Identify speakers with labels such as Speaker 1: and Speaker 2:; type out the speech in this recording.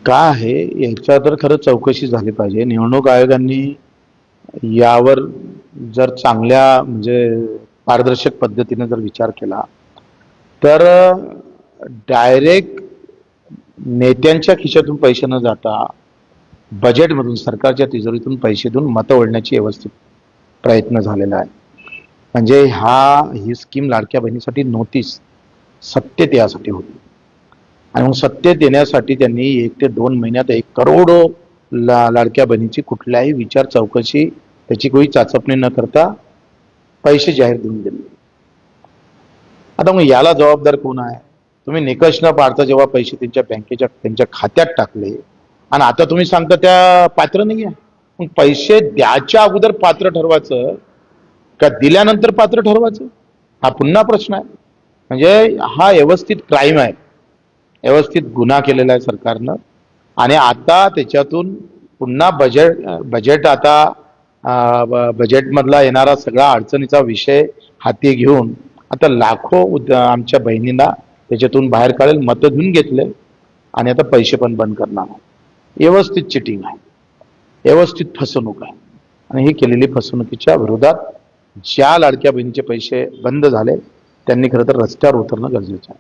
Speaker 1: का आहे याच्या तर खरं चौकशी झाली पाहिजे. निवडणूक आयोगाने यावर जर चांगल्या म्हणजे पारदर्शक पद्धतीने जर विचार केला तर डायरेक्ट नेत्यांच्या खिशातून पैसे न जाता बजेटमधून सरकारच्या तिजोरीतून पैसे देऊन मतं ओढण्याची व्यवस्थित प्रयत्न झालेला आहे. म्हणजे ही स्कीम लाडक्या बहिणीसाठी नव्हतीच, सत्तेत यासाठी होती. आणि मग सत्तेत येण्यासाठी त्यांनी 1 ते 2 महिन्यात 1 करोड लाडक्या बहिणीची कुठल्याही विचार चौकशी त्याची कोणी चाचपणी न करता पैसे जाहीर देऊन दिले. आता मग याला जबाबदार कोण आहे? तुम्ही निकष न पाडता जेव्हा पैसे त्यांच्या खात्यात टाकले आणि आता तुम्ही सांगता त्या पात्र नाही आहे. मग पैसे द्याच्या अगोदर पात्र ठरवायचं का दिल्यानंतर पात्र ठरवायचं, हा पुन्हा प्रश्न आहे. म्हणजे हा व्यवस्थित क्राईम आहे, व्यवस्थित गुन्हा केलेला आहे सरकारनं. आणि आता त्याच्यातून पुन्हा बजेट आता बजेटमधला येणारा सगळा अडचणीचा विषय हाती घेऊन आता लाखो आमच्या बहिणींना त्याच्यातून बाहेर काढेल, मतं घेऊन घेतले आणि आता पैसे पण बंद करणार. व्यवस्थित चिटिंग आहे, व्यवस्थित फसवणूक आहे. आणि ही केलेली फसवणुकीच्या विरोधात ज्या लाडक्या बहिणीचे पैसे बंद झाले त्यांनी खरं तर रस्त्यावर उतरणं गरजेचं आहे.